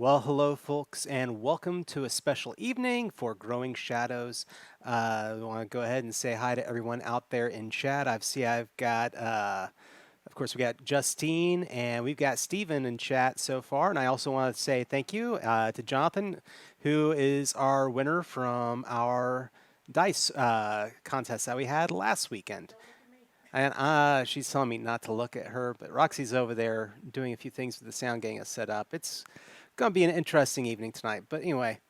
Well, hello, folks, and welcome to a special evening for Growing Shadows. I want to go ahead and say hi to everyone out there in chat. I've got, of course, we got Justine and we've got Steven in chat so far. And I also want to say thank you to Jonathan, who is our winner from our dice contest that we had last weekend. And she's telling me not to look at her, but Roxy's over there doing a few things with the sound, getting us set up. It's going to be an interesting evening tonight. But anyway,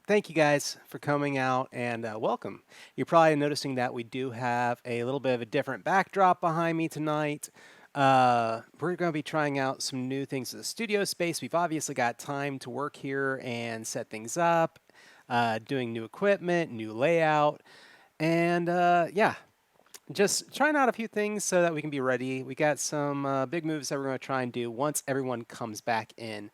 thank you guys for coming out and welcome. You're probably noticing that we do have a little bit of a different backdrop behind me tonight. We're going to be trying out some new things in the studio space. We've obviously got time to work here and set things up, doing new equipment, new layout. And yeah, just trying out a few things so that we can be ready. We got some big moves that we're going to try and do once everyone comes back in.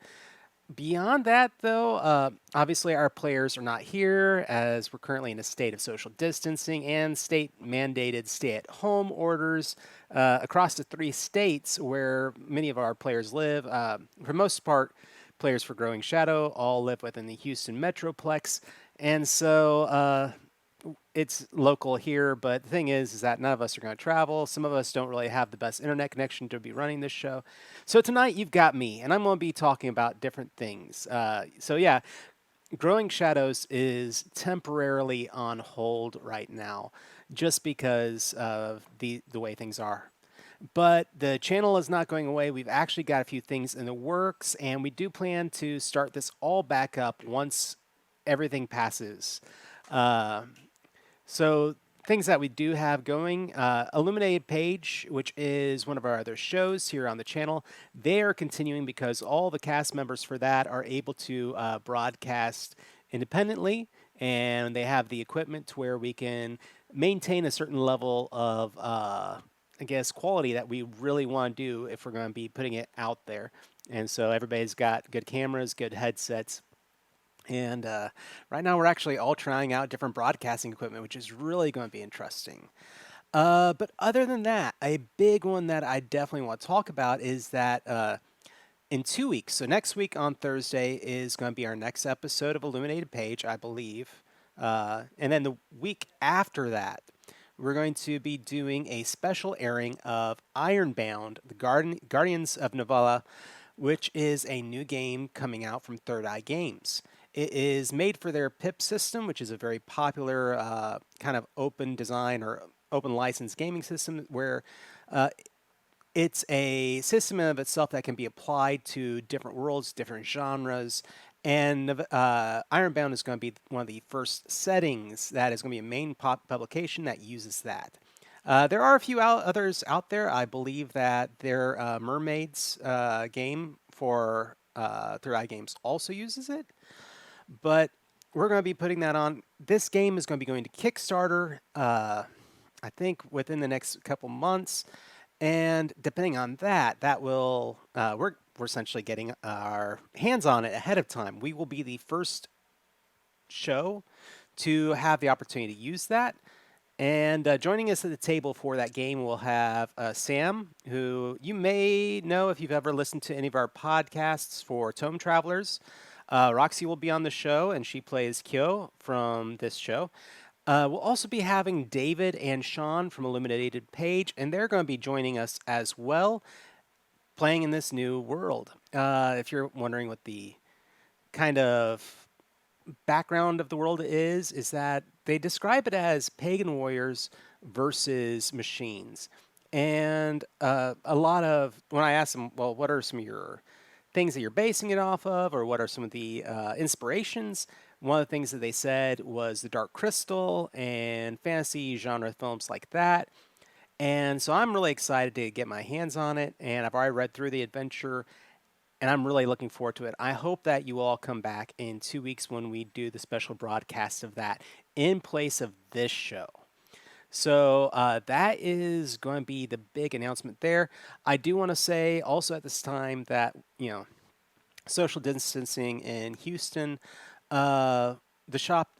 Beyond that, though, obviously our players are not here as we're currently in a state of social distancing and state mandated stay at home orders across the 3 states where many of our players live. For the most part, players for Growing Shadow all live within the Houston Metroplex. And so it's local here, but the thing is that none of us are going to travel. Some of us don't really have the best internet connection to be running this show. So tonight you've got me, and I'm going to be talking about different things. So yeah, Growing Shadows is temporarily on hold right now, just because of the way things are. But the channel is not going away. We've actually got a few things in the works, and we do plan to start this all back up once everything passes. Uh, so things that we do have going, Illuminated Page, which is one of our other shows here on the channel, they are continuing because all the cast members for that are able to broadcast independently, and they have the equipment to where we can maintain a certain level of, I guess, quality that we really want to do if we're going to be putting it out there. And so everybody's got good cameras, good headsets. And right now, we're actually all trying out different broadcasting equipment, which is really going to be interesting. But other than that, a big one that I definitely want to talk about is that in 2 weeks, so next week on Thursday is going to be our next episode of Illuminated Page, I believe. And then the week after that, we're going to be doing a special airing of Ironbound, the Guardians of Navala, which is a new game coming out from Third Eye Games. It is made for their PIP system, which is a very popular kind of open design or open license gaming system where it's a system of itself that can be applied to different worlds, different genres. And Ironbound is going to be one of the first settings that is going to be a main publication that uses that. There are a few others out there. I believe that their Mermaids game for Third Eye Games also uses it. But we're going to be putting that on. This game is going to be going to Kickstarter, I think, within the next couple months. And depending on that, we're essentially getting our hands on it ahead of time. We will be the first show to have the opportunity to use that. And joining us at the table for that game, we'll have Sam, who you may know if you've ever listened to any of our podcasts for Tome Travelers. Roxy will be on the show, and she plays Kyo from this show. We'll also be having David and Sean from Illuminated Page, and they're going to be joining us as well, playing in this new world. If you're wondering what the kind of background of the world is that they describe it as pagan warriors versus machines. And a lot of, when I ask them, well, what are some of your things that you're basing it off of, or what are some of the inspirations? One of the things that they said was the Dark Crystal and fantasy genre films like that. And so I'm really excited to get my hands on it, and I've already read through the adventure, and I'm really looking forward to it. I hope that you all come back in 2 weeks when we do the special broadcast of that in place of this show. So that is going to be the big announcement there. I do want to say also at this time that, social distancing in Houston, the shop,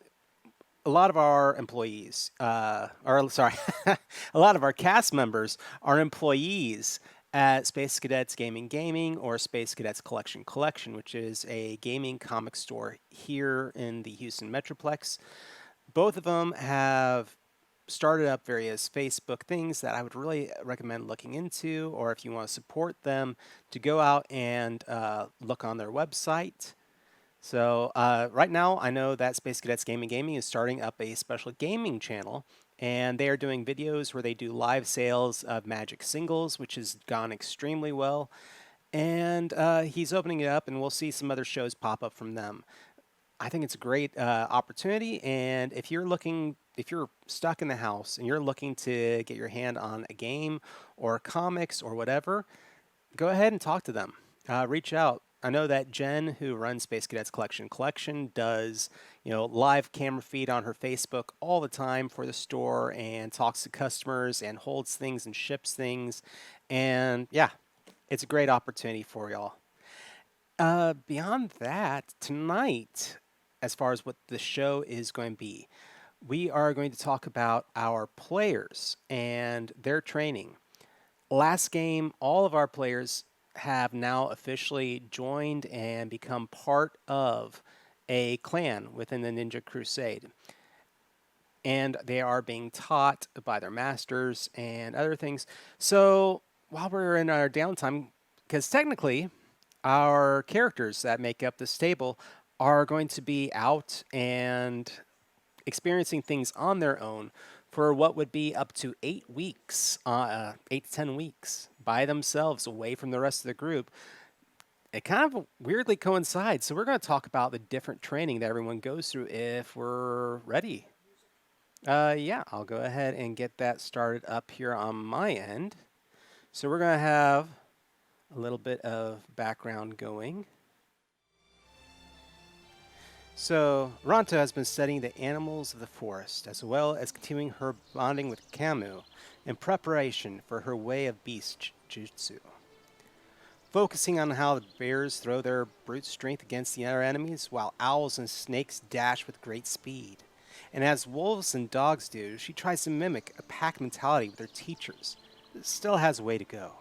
a lot of our employees, or sorry, a lot of our cast members are employees at Space Cadets Gaming, or Space Cadets Collection, which is a gaming comic store here in the Houston Metroplex. Both of them have started up various Facebook things that I would really recommend looking into, or if you want to support them, to go out and look on their website. So right now, I know that Space Cadets Gaming is starting up a special gaming channel, and they are doing videos where they do live sales of Magic singles, which has gone extremely well. And he's opening it up, and we'll see some other shows pop up from them. I think it's a great opportunity, and if you're stuck in the house and you're looking to get your hand on a game or comics or whatever, go ahead and talk to them. Reach out. I know that Jen, who runs Space Cadets Collection, does live camera feed on her Facebook all the time for the store and talks to customers and holds things and ships things, and yeah, it's a great opportunity for y'all. Beyond that, tonight, as far as what the show is going to be, we are going to talk about our players and their training. Last game, all of our players have now officially joined and become part of a clan within the Ninja Crusade. And they are being taught by their masters and other things. So while we're in our downtime, because technically our characters that make up this table are going to be out and experiencing things on their own for what would be up to 8 weeks, 8 to 10 weeks by themselves away from the rest of the group. It kind of weirdly coincides. So we're going to talk about the different training that everyone goes through if we're ready. Yeah, I'll go ahead and get that started up here on my end. So we're going to have a little bit of background going. So, Ronto has been studying the animals of the forest, as well as continuing her bonding with Camus in preparation for her way of beast jutsu. Focusing on how the bears throw their brute strength against the other enemies, while owls and snakes dash with great speed. And as wolves and dogs do, she tries to mimic a pack mentality with her teachers, but still has a way to go.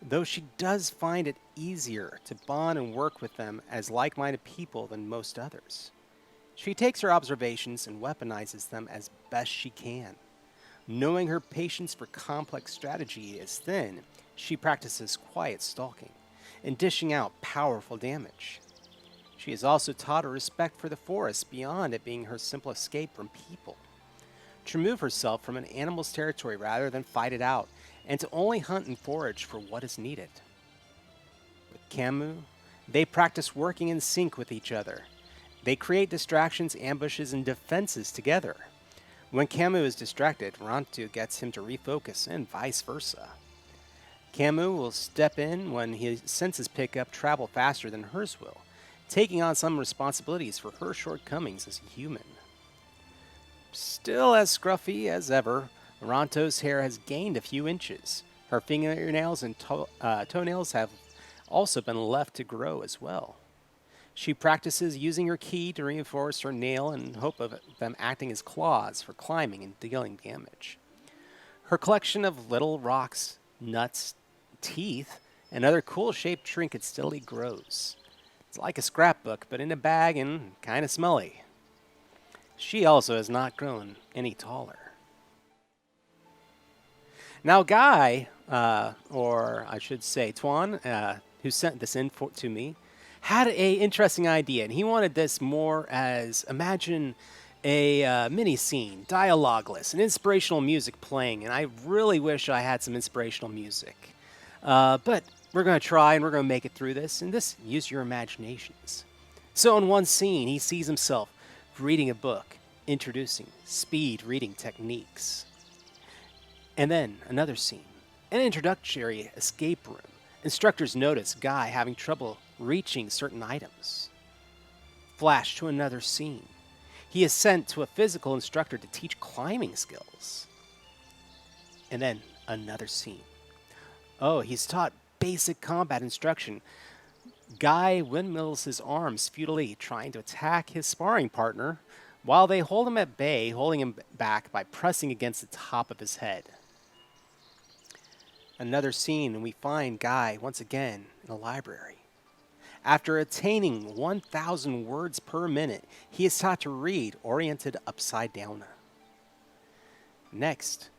Though she does find it easier to bond and work with them as like-minded people than most others. She takes her observations and weaponizes them as best she can. Knowing her patience for complex strategy is thin, she practices quiet stalking and dishing out powerful damage. She has also taught a respect for the forest beyond it being her simple escape from people. To remove herself from an animal's territory rather than fight it out, and to only hunt and forage for what is needed. With Camus, they practice working in sync with each other. They create distractions, ambushes, and defenses together. When Camus is distracted, Ronto gets him to refocus, and vice versa. Camus will step in when his senses pick up travel faster than hers will, taking on some responsibilities for her shortcomings as a human. Still as scruffy as ever, Ronto's hair has gained a few inches. Her fingernails and toenails have also been left to grow as well. She practices using her ki to reinforce her nail in hope of them acting as claws for climbing and dealing damage. Her collection of little rocks, nuts, teeth, and other cool-shaped trinkets steadily grows. It's like a scrapbook, but in a bag and kind of smelly. She also has not grown any taller. Now, Guy, or I should say Tuan, who sent this in to me, had an interesting idea, and he wanted this more as, imagine a mini scene, dialogueless, and inspirational music playing, and I really wish I had some inspirational music. But we're going to try, and we're going to make it through this, and use your imaginations. So in one scene, he sees himself reading a book, introducing speed reading techniques. And then another scene, an introductory escape room. Instructors notice Guy having trouble reaching certain items. Flash to another scene. He is sent to a physical instructor to teach climbing skills. And then another scene. Oh, he's taught basic combat instruction. Guy windmills his arms futilely, trying to attack his sparring partner, while they hold him at bay, holding him back by pressing against the top of his head. Another scene, and we find Guy once again in a library. After attaining 1,000 words per minute, he is taught to read oriented upside down. Next,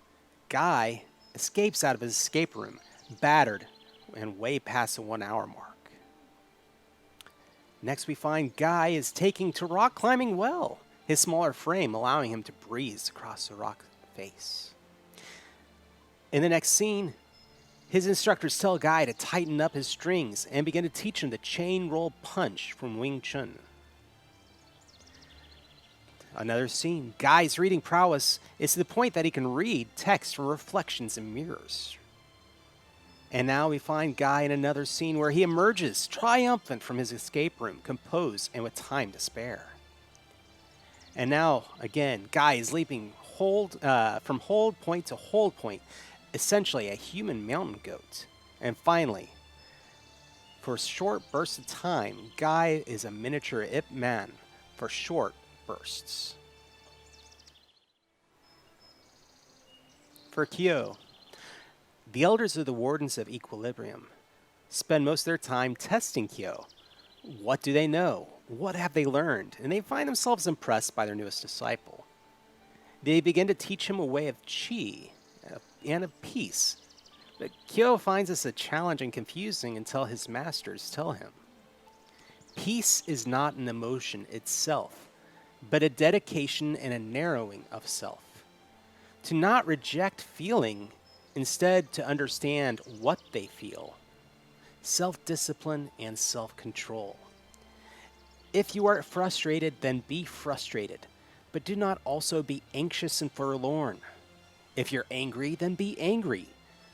Guy escapes out of his escape room, battered and way past the 1 hour mark. Next, we find Guy is taking to rock climbing well, his smaller frame allowing him to breeze across the rock face. In the next scene, his instructors tell Guy to tighten up his strings and begin to teach him the chain roll punch from Wing Chun. Another scene, Guy's reading prowess is to the point that he can read text from reflections in mirrors. And now we find Guy in another scene where he emerges triumphant from his escape room, composed and with time to spare. And now, again, Guy is leaping from hold point to hold point, essentially a human mountain goat. And finally, for short bursts of time, Guy is a miniature Ip Man for short bursts. For Kyo, the elders of the Wardens of Equilibrium spend most of their time testing Kyo. What do they know? What have they learned? And they find themselves impressed by their newest disciple. They begin to teach him a way of chi and of peace. But Kyo finds this a challenge and confusing until his masters tell him. Peace is not an emotion itself, but a dedication and a narrowing of self. To not reject feeling, instead to understand what they feel. Self-discipline and self-control. If you are frustrated, then be frustrated, but do not also be anxious and forlorn. If you're angry, then be angry,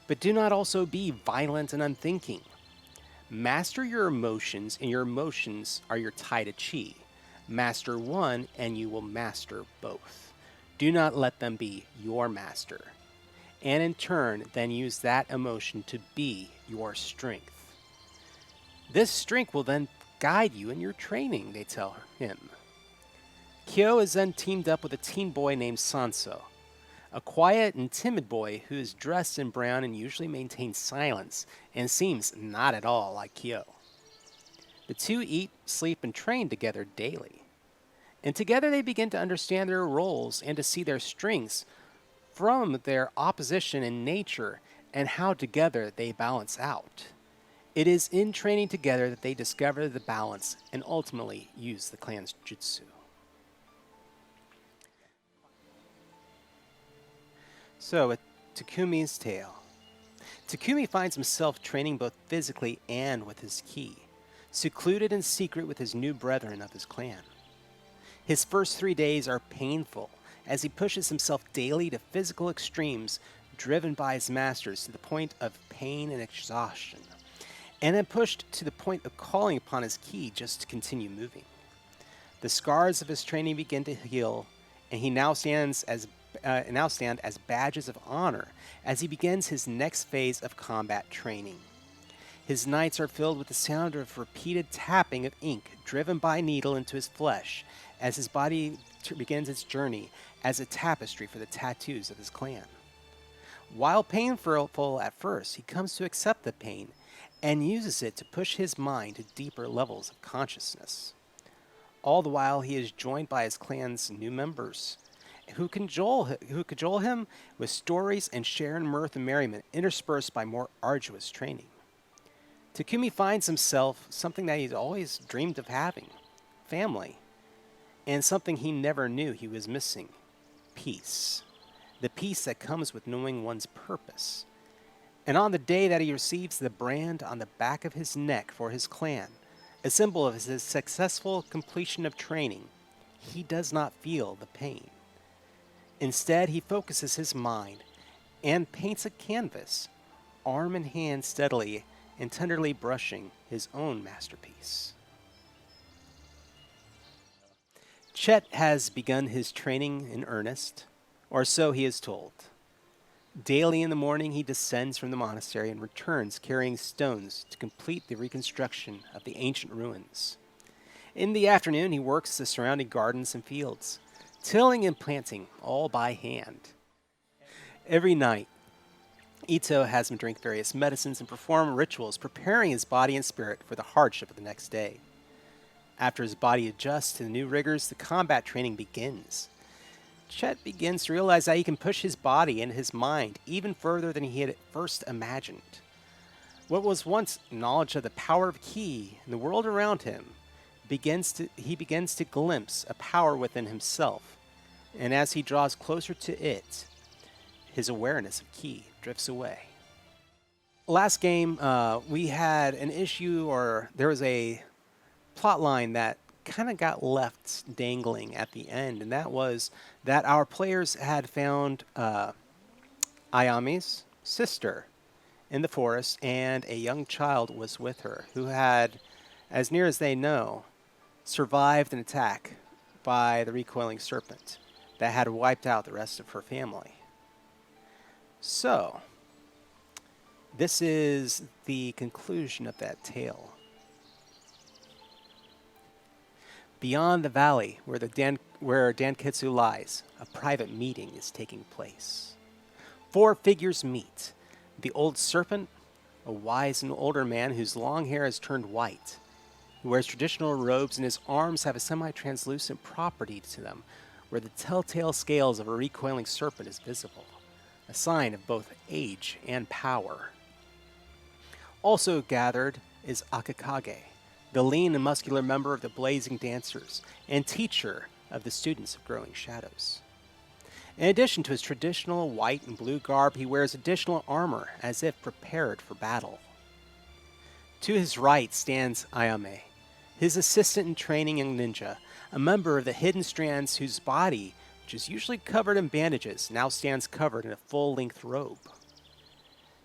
but do not also be violent and unthinking. Master your emotions, and your emotions are your tie to chi. Master one, and you will master both. Do not let them be your master. And in turn, then use that emotion to be your strength. This strength will then guide you in your training, they tell him. Kyo is then teamed up with a teen boy named Sanso, a quiet and timid boy who is dressed in brown and usually maintains silence and seems not at all like Kyo. The two eat, sleep, and train together daily. And together they begin to understand their roles and to see their strengths from their opposition in nature and how together they balance out. It is in training together that they discover the balance and ultimately use the clan's jutsu. So, with Takumi's tale. Takumi finds himself training both physically and with his ki, secluded in secret with his new brethren of his clan. His first 3 days are painful, as he pushes himself daily to physical extremes, driven by his masters to the point of pain and exhaustion, and then pushed to the point of calling upon his ki just to continue moving. The scars of his training begin to heal, and he now stand as badges of honor as he begins his next phase of combat training. His nights are filled with the sound of repeated tapping of ink driven by a needle into his flesh as his body begins its journey as a tapestry for the tattoos of his clan. While painful at first, he comes to accept the pain and uses it to push his mind to deeper levels of consciousness. All the while, he is joined by his clan's new members, who cajole him with stories and share in mirth and merriment, interspersed by more arduous training. Takumi finds himself something that he's always dreamed of having, family, and something he never knew he was missing, peace. The peace that comes with knowing one's purpose. And on the day that he receives the brand on the back of his neck for his clan, a symbol of his successful completion of training, he does not feel the pain. Instead, he focuses his mind and paints a canvas, arm in hand steadily and tenderly brushing his own masterpiece. Chet has begun his training in earnest, or so he is told. Daily in the morning, he descends from the monastery and returns carrying stones to complete the reconstruction of the ancient ruins. In the afternoon, he works the surrounding gardens and fields, tilling and planting all by hand. Every night, Ito has him drink various medicines and perform rituals, preparing his body and spirit for the hardship of the next day. After his body adjusts to the new rigors, the combat training begins. Chet begins to realize that he can push his body and his mind even further than he had at first imagined. What was once knowledge of the power of ki in the world around him he begins to glimpse a power within himself, and as he draws closer to it, his awareness of ki drifts away. Last game, we had an issue, or there was a plot line that kind of got left dangling at the end, and that was that our players had found Ayame's sister in the forest, and a young child was with her who had, as near as they know, survived an attack by the recoiling serpent that had wiped out the rest of her family. So, this is the conclusion of that tale. Beyond the valley where Danketsu lies, a private meeting is taking place. 4 figures meet. The old serpent, a wise and older man whose long hair has turned white. He wears traditional robes, and his arms have a semi-translucent property to them, where the telltale scales of a recoiling serpent is visible, a sign of both age and power. Also gathered is Akakage, the lean and muscular member of the Blazing Dancers and teacher of the students of Growing Shadows. In addition to his traditional white and blue garb, he wears additional armor as if prepared for battle. To his right stands Ayame, his assistant in training young ninja, a member of the Hidden Strands whose body, which is usually covered in bandages, now stands covered in a full-length robe.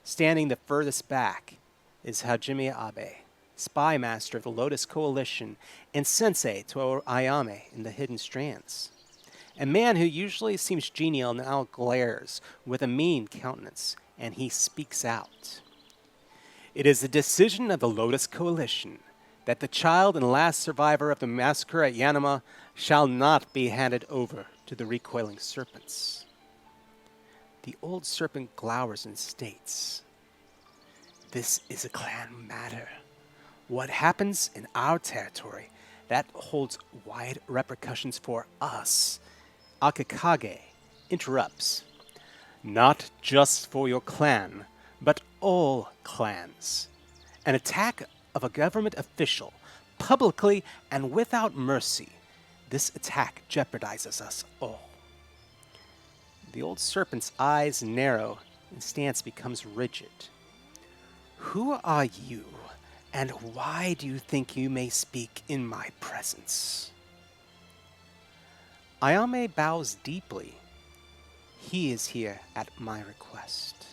Standing the furthest back is Hajime Abe, spy master of the Lotus Coalition and sensei to Ayame in the Hidden Strands. A man who usually seems genial now glares with a mean countenance, and he speaks out. It is the decision of the Lotus Coalition that the child and last survivor of the massacre at Yanama shall not be handed over to the recoiling serpents. The old serpent glowers and states, "This is a clan matter. What happens in our territory, that holds wide repercussions for us." Akakage interrupts. "Not just for your clan, but all clans. An attack of a government official, publicly and without mercy. This attack jeopardizes us all." The old serpent's eyes narrow and stance becomes rigid. "Who are you, and why do you think you may speak in my presence?" Ayame bows deeply. "He is here at my request."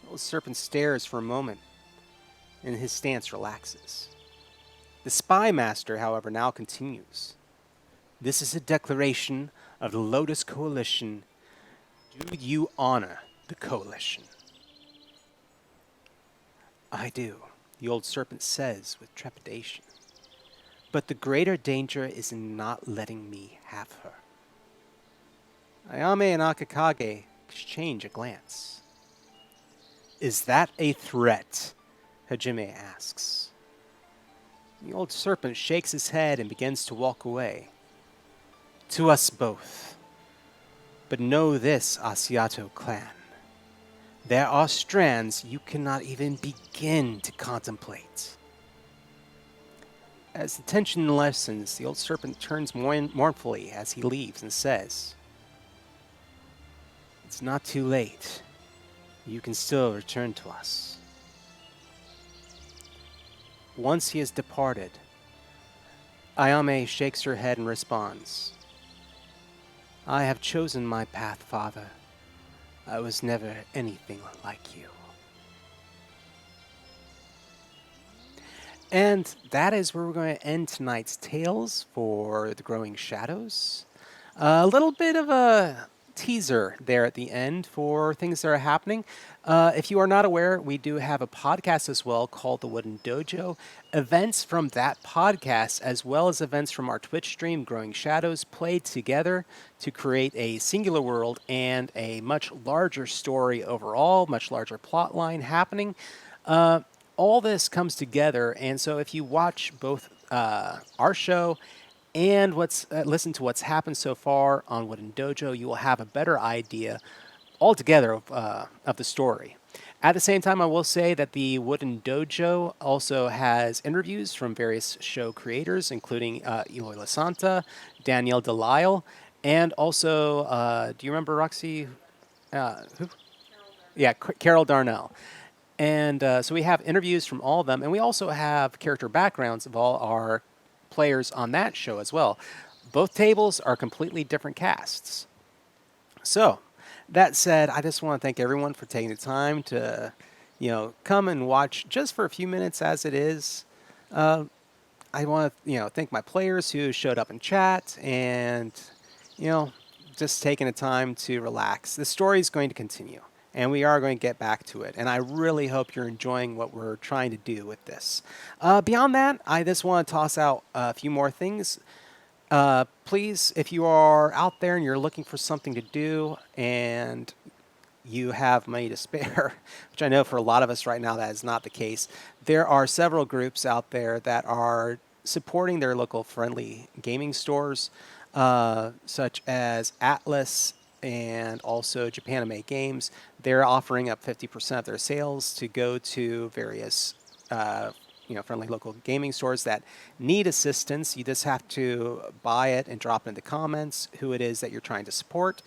The old serpent stares for a moment, and his stance relaxes. The spy master, however, now continues. "This is a declaration of the Lotus Coalition. Do you honor the coalition?" "I do," the old serpent says with trepidation. "But the greater danger is in not letting me have her." Ayame and Akakage exchange a glance. "Is that a threat?" Hajime asks. The old serpent shakes his head and begins to walk away. "To us both. But know this, Asiato clan. There are strands you cannot even begin to contemplate." As the tension lessens, the old serpent turns mournfully as he leaves and says, "It's not too late. You can still return to us." Once he has departed, Ayame shakes her head and responds, "I have chosen my path, Father. I was never anything like you." And that is where we're going to end tonight's Tales for the Growing Shadows. A little bit of a teaser there at the end for things that are happening. If you are not aware, we do have a podcast as well called The Wooden Dojo. Events from that podcast, as well as events from our Twitch stream, Growing Shadows, played together to create a singular world and a much larger story overall, much larger plot line happening. All this comes together, and so if you watch both our show and listen to what's happened so far on Wooden Dojo, you will have a better idea altogether of the story. At the same time, I will say that the Wooden Dojo also has interviews from various show creators, including Eloy Lasanta, Danielle Delisle, and also, do you remember Roxy? Who? Yeah, Carol Darnell. And so we have interviews from all of them, and we also have character backgrounds of all our players on that show as well. Both tables are completely different casts. So, that said, I just want to thank everyone for taking the time to, come and watch just for a few minutes as it is. I want to, thank my players who showed up in chat and, you know, just taking the time to relax. The story is going to continue, and we are going to get back to it. And I really hope you're enjoying what we're trying to do with this. Beyond that, I just want to toss out a few more things. Please, if you are out there and you're looking for something to do and you have money to spare, which I know for a lot of us right now that is not the case, there are several groups out there that are supporting their local friendly gaming stores, such as Atlas and also Japanime Games. They're offering up 50% of their sales to go to various friendly local gaming stores that need assistance. You just have to buy it and drop it in the comments who it is that you're trying to support.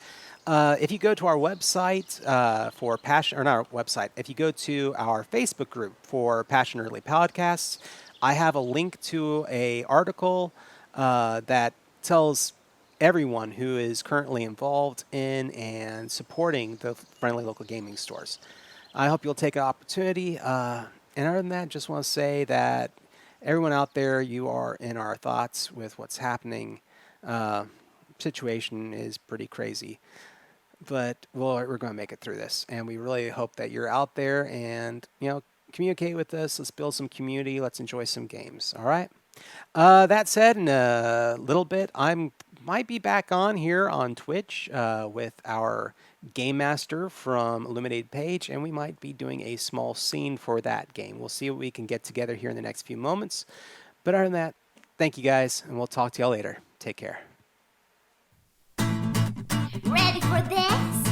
If you go to our website for Passion, or not our website, if you go to our Facebook group for Passionerdly podcasts, I have a link to a article that tells everyone who is currently involved in and supporting the friendly local gaming stores. I hope you'll take an opportunity. And other than that, just want to say that everyone out there, you are in our thoughts with what's happening. Situation is pretty crazy, but we're going to make it through this. And we really hope that you're out there and, communicate with us. Let's build some community. Let's enjoy some games. All right. That said, in a little bit, might be back on here on Twitch with our game master from Illuminated Page, and we might be doing a small scene for that game. We'll see what we can get together here in the next few moments. But other than that, thank you guys, and we'll talk to y'all later. Take care. Ready for this?